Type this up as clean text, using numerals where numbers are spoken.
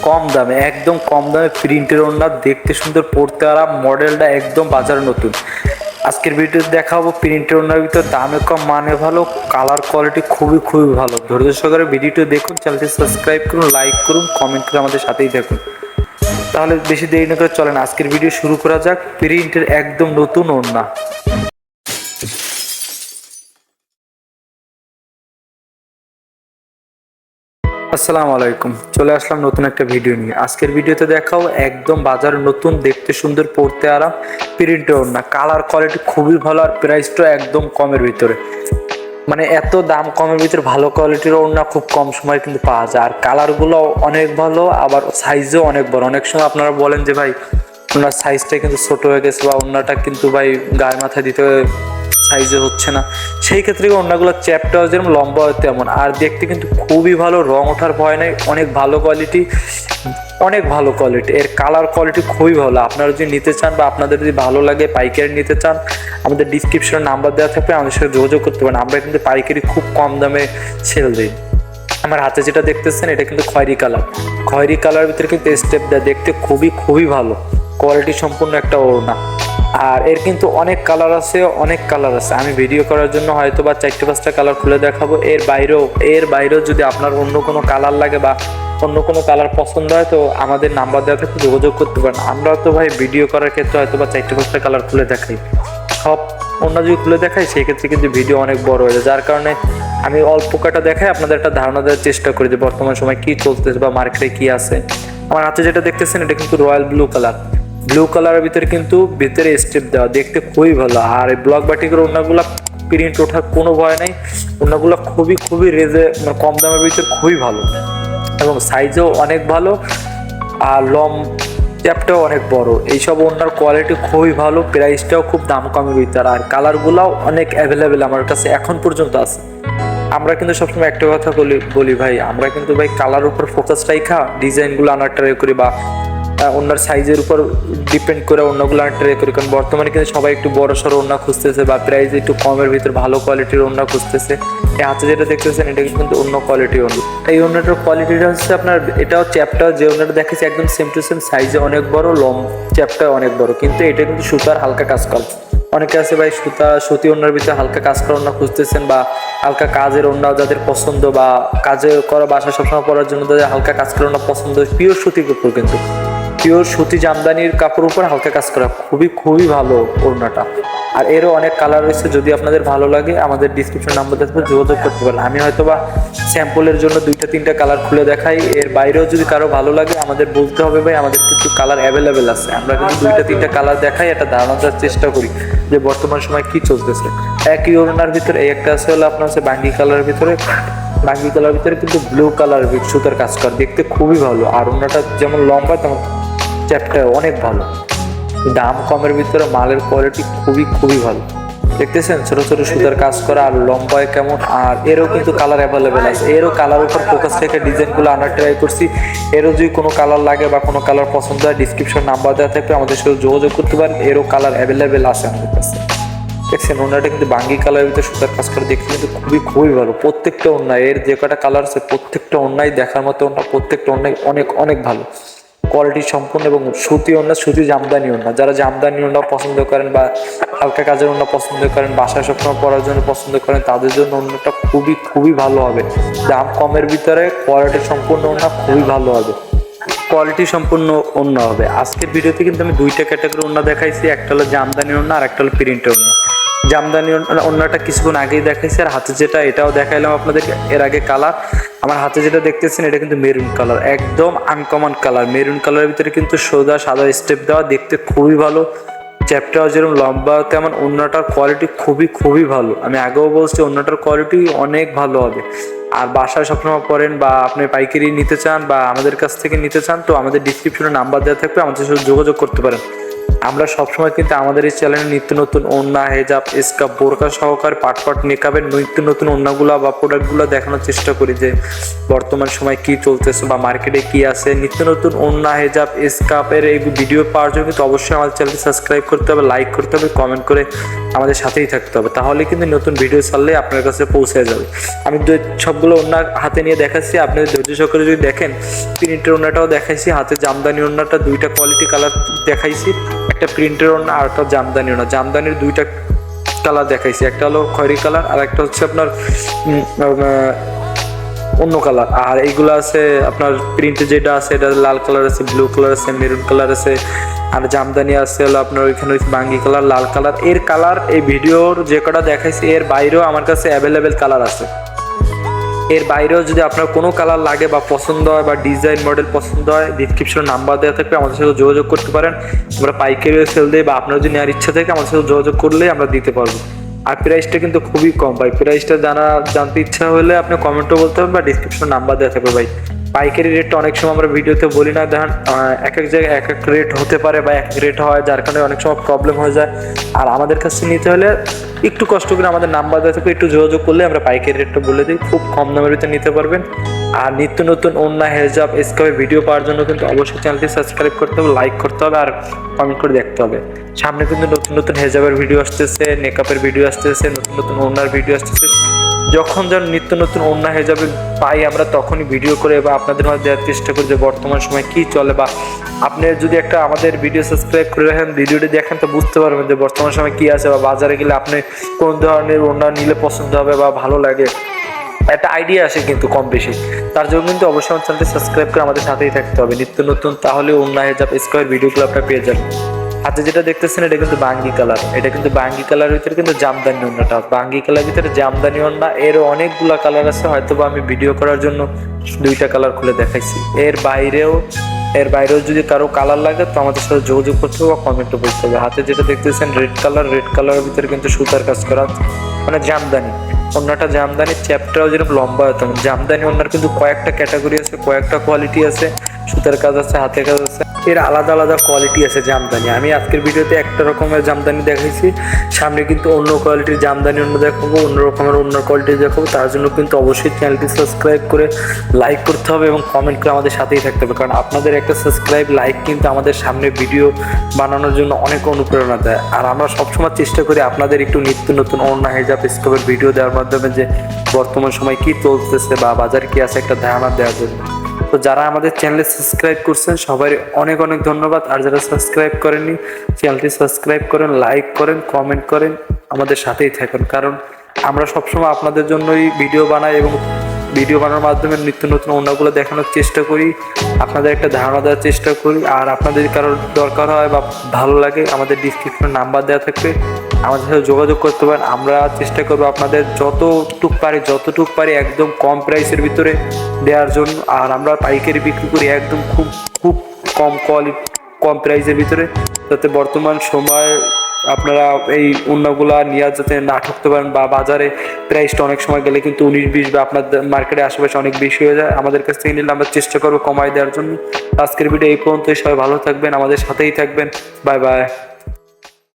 কম দামে, একদম কম দামে প্রিন্টের ওড়না, দেখতে সুন্দর, পড়তে আরাম, মডেলটা একদম বাজার নতুন। আজকের ভিডিওতে দেখাবো প্রিন্টের ওড়নার ভিতর দামে কম, মানে ভালো, কালার কোয়ালিটি খুবই খুবই ভালো। ধৈর্য সহকারে ভিডিওটি দেখুন, চ্যানেলটি সাবস্ক্রাইব করুন, লাইক করুন, কমেন্ট করে আমাদের সাথেই থাকুন। তাহলে বেশি দেরি না করে চলেন আজকের ভিডিও শুরু করা যাক। প্রিন্টের একদম নতুন ওড়না। আসসালামু আলাইকুম, চলে আসলাম নতুন একটা ভিডিও নিয়ে। আজকের ভিডিওতে দেখাও একদম বাজার নতুন, দেখতে সুন্দর, পড়তে আরাম, প্রিন্টের ওড়না, কালার কোয়ালিটি খুবই ভালো, আর প্রাইসটা একদম কমের ভিতরে। মানে এত দাম কমের ভিতরে ভালো কোয়ালিটির ওড়না খুব কম সময় কিন্তু পাওয়া যায়, আর কালারগুলো অনেক ভালো, আবার সাইজও অনেক বড়। অনেক সময় আপনারা বলেন যে ভাই ওনার সাইজটা কিন্তু ছোট হয়ে গেছে, বা ওড়নাটা কিন্তু ভাই গায়ে মাথায় দিতে সাইজে হচ্ছে না। সেই ক্ষেত্রে ওড়নাগুলো চ্যাপটাও যেরকম, লম্বা হয় তেমন, আর দেখতে কিন্তু খুবই ভালো, রং ওঠার ভয় নেই, অনেক ভালো কোয়ালিটি, অনেক ভালো কোয়ালিটি। এর কালার কোয়ালিটি খুবই ভালো। আপনারা যদি নিতে চান বা আপনাদের যদি ভালো লাগে পাইকারি নিতে চান, আমাদের ডিসক্রিপশনে নাম্বার দেওয়া থাকবে, আমাদের সাথে যোগাযোগ করতে পারেন। আমরা কিন্তু পাইকারি খুব কম দামে সেল দিই। আমার হাতে যেটা দেখতেছেন এটা কিন্তু খয়েরি কালার, খয়েরি কালার ভিতরে কিন্তু স্টেপ দেয়, দেখতে খুবই খুবই ভালো, কোয়ালিটি সম্পূর্ণ একটা ওড়না। আর এর কিন্তু অনেক কালার আছে, অনেক কালার আছে। আমি ভিডিও করার জন্য হয়তো বা 4-5টা কালার খুলে দেখাবো। এর বাইরেও যদি আপনার অন্য কোনো কালার লাগে বা অন্য কোনো কালার পছন্দ হয়, তো আমাদের নাম্বার দেওয়া থাকলে যোগাযোগ করতে পারেন। আমরা তো ভাই ভিডিও করার ক্ষেত্রে হয়তো বা 4-5টা কালার খুলে দেখাই, সব অন্য যদি খুলে দেখাই সেই ক্ষেত্রে কিন্তু ভিডিও অনেক বড় হয়ে যায়। যার কারণে আমি অল্প কটা দেখাই, আপনাদের একটা ধারণা দেওয়ার চেষ্টা করি যে বর্তমান সময় কি চলতেছে বা মার্কেটে কি আছে। আমার হাতে যেটা দেখতেছেন এটা কিন্তু রয়্যাল ব্লু কালার, ব্লু কালারের ভিতরে কিন্তু ভিতরে স্টেপ দেওয়া, দেখতে খুবই ভালো। আর এই ব্লক বাটিকের ওড়নাগুলো প্রিন্ট ওঠার কোনো ভয় নাই, ওড়নাগুলো খুবই খুবই কম দামের ভিতরে খুবই ভালো, এবং সাইজও অনেক ভালো, আর চ্যাপটাও অনেক বড়। এইসব ওড়নার কোয়ালিটি খুবই ভালো, প্রাইসটাও খুব দাম কমের ভিতরে, আর কালারগুলোও অনেক অ্যাভেলেবেল আমার কাছে এখন পর্যন্ত আছে। আমরা কিন্তু সবসময় একটা কথা বলি ভাই, আমরা কিন্তু ভাই কালার উপর ফোকাস রাখা ডিজাইনগুলো আনার ট্রাই করি, বা ওনার সাইজের উপর ডিপেন্ড করে অন্যগুলো ট্রাই করি। কারণ বর্তমানে কিন্তু সবাই একটু বড় সড়ো ওড়না খুঁজতেছে, বা প্রাইস একটু কমের ভিতর ভালো কোয়ালিটির ওড়না খুঁজতেছে। এই হাতে যেটা দেখতেছেন এটা কিন্তু অন্য কোয়ালিটি ওড়না। এই ওড়নাটার কোয়ালিটিটা হচ্ছে আপনার, এটাও চ্যাপটা যে ওড়নাটা দেখেছি একদম সেম টু সেম, সাইজে অনেক বড়, চ্যাপটা অনেক বড়, কিন্তু এটা কিন্তু সুতার হালকা কাজ করে। অনেকে আছে ভাই সুতি ওড়নার ভিতরে হালকা কাজ করা ওড়না খুঁজতেছেন, বা হালকা কাজের ওড়না যাদের পছন্দ, বা কাজে করা বাসায় সবসময় পরার জন্য যাদের হালকা কাজ করা ওড়না পছন্দ, পিওর সুতির উপর, কিন্তু পিওর সুতি জামদানির কাপড় উপর হালকা কাজ করা, খুবই খুবই ভালো ওড়নাটা। আর এরও অনেক কালার রয়েছে, যদি আপনাদের ভালো লাগে আমাদের ডিসক্রিপশন নাম্বার দেখবে যোগাযোগ করতে পারেন। আমি হয়তো বা স্যাম্পলের জন্য 2-3টা কালার খুলে দেখাই, এর বাইরেও যদি কারো ভালো লাগে আমাদের বলতে হবে ভাই, আমাদের কিন্তু কালার অ্যাভেলেবেল আছে। আমরা কিন্তু 2-3টা কালার দেখাই, এটা ধারণা দেওয়ার চেষ্টা করি যে বর্তমান সময় কি চলতেছে। একই ওড়নার ভিতরে এই একটা আছে হলো আপনার হচ্ছে বাঙ্গি কালারের ভিতরে, বাঙ্গি কালার ভিতরে কিন্তু ব্লু কালার সুতার কাজ করা, দেখতে খুবই ভালো। আর ওড়নাটা যেমন লম্বা তেমন চ্যাপটা অনেক ভালো, দাম কমের ভিতরে মালের কোয়ালিটি খুবই খুবই ভালো। দেখতেছেন ছোট ছোট সুতার কাজ করা, আর লম্বায় কেমন। আর এরও কিন্তু কালার অ্যাভেলেবেল আছে, এরও কালার উপর ফোকাস রেখে ডিজাইনগুলো আনার ট্রাই করছি। এরও যদি কোনো কালার লাগে বা কোনো কালার পছন্দ হয়, ডিসক্রিপশন নাম্বার দেওয়া থাকবে, আমাদের সাথে যোগাযোগ করতে পারেন। এরও কালার অ্যাভেলেবেল আছে আমাদের কাছে। দেখছেন ওনাটা কিন্তু বাঙ্গি কালারের ভিতরে সুতার কাজ করে, দেখতে কিন্তু খুবই খুবই ভালো। প্রত্যেকটা ওড়না, এর যে কটা কালার আছে প্রত্যেকটা ওড়নাই দেখার মতো ওড়না, প্রত্যেকটা ওড়নাই অনেক অনেক ভালো কোয়ালিটি সম্পূর্ণ, এবং সুতি ওড়না, সুতি জামদানি ওড়না। যারা জামদানি ওড়না পছন্দ করেন বা হালকা কাজের ওড়না পছন্দ করেন, বাসায় সবসময় পরার জন্য পছন্দ করেন, তাদের জন্য ওড়নাটা খুবই খুবই ভালো হবে। দাম কমের ভিতরে কোয়ালিটি সম্পূর্ণ ওড়না খুবই ভালো হবে, কোয়ালিটি সম্পূর্ণ ওড়না হবে। আজকের ভিডিওতে কিন্তু আমি 2টা ক্যাটাগরি ওড়না দেখাইছি, একটা হলো জামদানি ওড়না আর একটা হলো প্রিন্টের ওড়না। জামদানি ওড়নাটা কিছুক্ষণ আগেই দেখাইছি, আর হাতে যেটা এটাও দেখাইলাম আপনাদেরকে এর আগে। কালার আমার হাতে যেটা দেখতেছেন এটা কিন্তু মেরুন কালার, একদম আনকমন কালার। মেরুন কালারের ভিতরে কিন্তু সোজা সাদা স্টেপ দেওয়া, দেখতে খুবই ভালো, চ্যাপটাও যেরকম লম্বা তেমন। ওড়নাটার কোয়ালিটি খুবই খুবই ভালো, আমি আগেও বলছি ওড়নাটার কোয়ালিটি অনেক ভালো হবে। আর বাসায় সবসময় পরেন, বা আপনি পাইকারি নিতে চান বা আমাদের কাছ থেকে নিতে চান, তো আমাদের ডিসক্রিপশনে নাম্বার দেওয়া থাকবে, আমাদের সাথে যোগাযোগ করতে পারেন। আমরা সবসময় কিন্তু আমাদের এই চ্যানেলে নিত্য নতুন ওড়না, হেজাব, স্কার্ফ, বোরকা সহকারে পাট নিকাবের নিত্য নতুন ওড়নাগুলো বা প্রোডাক্টগুলো দেখানোর চেষ্টা করি যে বর্তমান সময় কি চলতেছে বা মার্কেটে কি আছে। নিত্য নতুন ওড়না, হেজাব, স্কার্ফের এই ভিডিও পাওয়ার জন্য কিন্তু অবশ্যই আমাদের চ্যানেলটি সাবস্ক্রাইব করতে হবে, লাইক করতে হবে, কমেন্ট করে আমাদের সাথেই থাকতে হবে। তাহলে কিন্তু নতুন ভিডিও ছাড়লে আপনার কাছে পৌঁছে যাবে। আমি সবগুলো ওড়না হাতে নিয়ে দেখাচ্ছি, আপনি ধৈর্য সহকারে যদি দেখেন। প্রিন্টের ওড়নাটাও দেখাইছি, হাতে জামদানি ওড়নাটা দুইটা কোয়ালিটি কালার দেখাইছি, একটা প্রিন্টের ওড়না আর একটা জামদানি ওড়না। জামদানির দুইটা কালার দেখাইছি, একটা হলো খয়েরি কালার আর একটা হচ্ছে আপনার অন্য কালার। আর এইগুলো আছে আপনার প্রিন্টে যেটা আছে এটা লাল কালার আছে, ব্লু কালার আছে, মেরুন কালার আছে। আর জামদানি আছে হলো আপনার ওইখানে বাঙ্গি কালার, লাল কালার। এর কালার এই ভিডিওর যে কটা দেখাইছি এর বাইরেও আমার কাছে অ্যাভেলেবেল কালার আছে। এর বাইরেও যদি আপনার কোনো কালার লাগে বা পছন্দ হয় বা ডিজাইন মডেল পছন্দ হয়, ডিসক্রিপশনে নাম্বার দেওয়া থাকবে, আমাদের সাথে যোগাযোগ করতে পারেন। আমরা পাইকারি সেল দিই বা আপনার যদি নেওয়ার ইচ্ছা থাকে আমাদের সাথে যোগাযোগ করলেই আমরা দিতে পারবো। আর প্রাইসটা কিন্তু খুবই কম ভাই। প্রাইসটা জানতে ইচ্ছা হলে আপনি কমেন্টও বলতে হবে বা ডিসক্রিপশনে নাম্বার দেওয়া থাকবে ভাই। পাইকারি রেটটা অনেক সময় আমরা ভিডিওতে বলি না, দেখেন এক এক জায়গায় এক এক রেট হতে পারে বা এক রেট হয়, যার কারণে অনেক সময় প্রবলেম হয়ে যায়। আর আমাদের কাছে নিতে হলে একটু কষ্ট করে আমাদের নাম্বার দেওয়া থাকবে, একটু যোগাযোগ করলে আমরা পাইকারি রেটটা বলে দিই, খুব কম দামের ভিতরে নিতে পারবেন। আর নিত্য নতুন ওড়না, হেজাব, স্কার্ফের ভিডিও পাওয়ার জন্য কিন্তু অবশ্যই চ্যানেলটি সাবস্ক্রাইব করতে হবে, লাইক করতে হবে আর কমেন্ট করে দেখতে হবে। সামনে কিন্তু নতুন নতুন হেজাবের ভিডিও আসতেছে, মেকআপের ভিডিও আসতেছে, নতুন নতুন ওড়নার ভিডিও আসতেছে। যখন যেন নিত্য নতুন ওড়না হেজাবে পাই আমরা তখনই ভিডিও করে বা আপনাদের মাঝে দেওয়ার চেষ্টা করি যে বর্তমান সময় কি চলে। বা আপনি যদি একটা আমাদের ভিডিও সাবস্ক্রাইব করে রাখেন, ভিডিওটি দেখেন, তো বুঝতে পারবেন যে বর্তমান সময় কি আছে বা বাজারে গেলে আপনি কোন ধরনের ওড়না নিলে পছন্দ হবে বা ভালো লাগে, একটা আইডিয়া আসে কিন্তু কম বেশি। তার জন্য কিন্তু অবশ্যই আমার চ্যানেলটি সাবস্ক্রাইব করে আমাদের সাথেই থাকতে হবে নিত্য নতুন, তাহলে ওড়না, হেজাব, স্কার্ফের ভিডিওগুলো আপনারা পেয়ে যাবেন। হাতে যেটা দেখতেছেন এটা কিন্তু বাঙ্গি কালার, এটা কিন্তু বাঙ্গি কালার ভিতরে কিন্তু জামদানি ওড়নাটা, বাঙ্গি কালার ভিতরে জামদানি ওড়না। এর অনেকগুলা কালার আছে, হয়তো বা আমি ভিডিও করার জন্য দুইটা কালার খুলে দেখাইছি। এর বাইরেও যদি কারো কালার লাগে তো আমাদের সাথে যোগাযোগ করতে হবে বা কমেন্টে বলতে হবে। হাতে যেটা দেখতেছেন রেড কালারের ভিতরে কিন্তু সুতার কাজ করা, মানে জামদানি ওড়নাটা। জামদানি চ্যাপটাও যেরকম লম্বা হতো, জামদানি ওড়নার কিন্তু কয়েকটা ক্যাটাগরি আছে, কয়েকটা কোয়ালিটি আছে, সুতার কাজ আছে, হাতের কাজ আছে, এর আলাদা আলাদা কোয়ালিটি আছে জামদানি। আমি আজকের ভিডিওতে একটা রকমের জামদানি দেখাইছি, সামনে কিন্তু অন্য কোয়ালিটির জামদানি অন্য দেখাবো, অন্য রকমের অন্য কোয়ালিটি দেখাবো। তার জন্য কিন্তু অবশ্যই চ্যানেলটি সাবস্ক্রাইব করে লাইক করতে হবে এবং কমেন্ট করে আমাদের সাথেই থাকতে হবে, কারণ আপনাদের একটা সাবস্ক্রাইব লাইক কিন্তু আমাদের সামনে ভিডিও বানানোর জন্য অনেক অনুপ্রেরণা দেয়। আর আমরা সবসময় চেষ্টা করি আপনাদের একটু নিত্য নতুন ওড়না, হেজাব, স্কার্ফের ভিডিও দেওয়ার মাধ্যমে যে বর্তমান সময় কি চলতেছে বা বাজার কি আছে একটা ধারণা দেওয়ার জন্য। তো যারা আমাদের চ্যানেলে সাবস্ক্রাইব করছেন সবাই অনেক অনেক ধন্যবাদ। আর যারা সাবস্ক্রাইব করেননি চ্যানেলটি সাবস্ক্রাইব করেন, লাইক করেন, কমেন্ট করেন, আমাদের সাথেই থাকুন, কারণ আমরা সবসময় আপনাদের জন্যই ভিডিও বানাই এবং ভিডিও বানানোর মাধ্যমে নিত্য নতুন ওড়নাগুলো দেখানোর চেষ্টা করি, আপনাদের একটা ধারণা দেওয়ার চেষ্টা করি। আর আপনাদের কারোর দরকার হয় বা ভালো লাগে আমাদের ডিসক্রিপশনে নাম্বার দেওয়া থাকবে, আমাদের সাথে যোগাযোগ করতে পারেন। আমরা চেষ্টা করবো আপনাদের যতটুক পারি একদম কম প্রাইসের ভিতরে দেওয়ার জন্য। আর আমরা পাইকারি বিক্রি করি একদম খুব কম প্রাইসের ভিতরে, যাতে বর্তমান সময় আপনারা এই ওড়নাগুলা নিয়ে যাতে না ঠকতে পারেন। বা বাজারে প্রাইসটা অনেক সময় গেলে কিন্তু 19-20 বা আপনাদের মার্কেটের আশেপাশে অনেক বেশি হয়ে যায়, আমাদের কাছ থেকে নিলে আমরা চেষ্টা করবো কমাই দেওয়ার জন্য। আজকের ভিডিও এই পর্যন্তই, সবাই ভালো থাকবেন, আমাদের সাথেই থাকবেন, বাই বাই।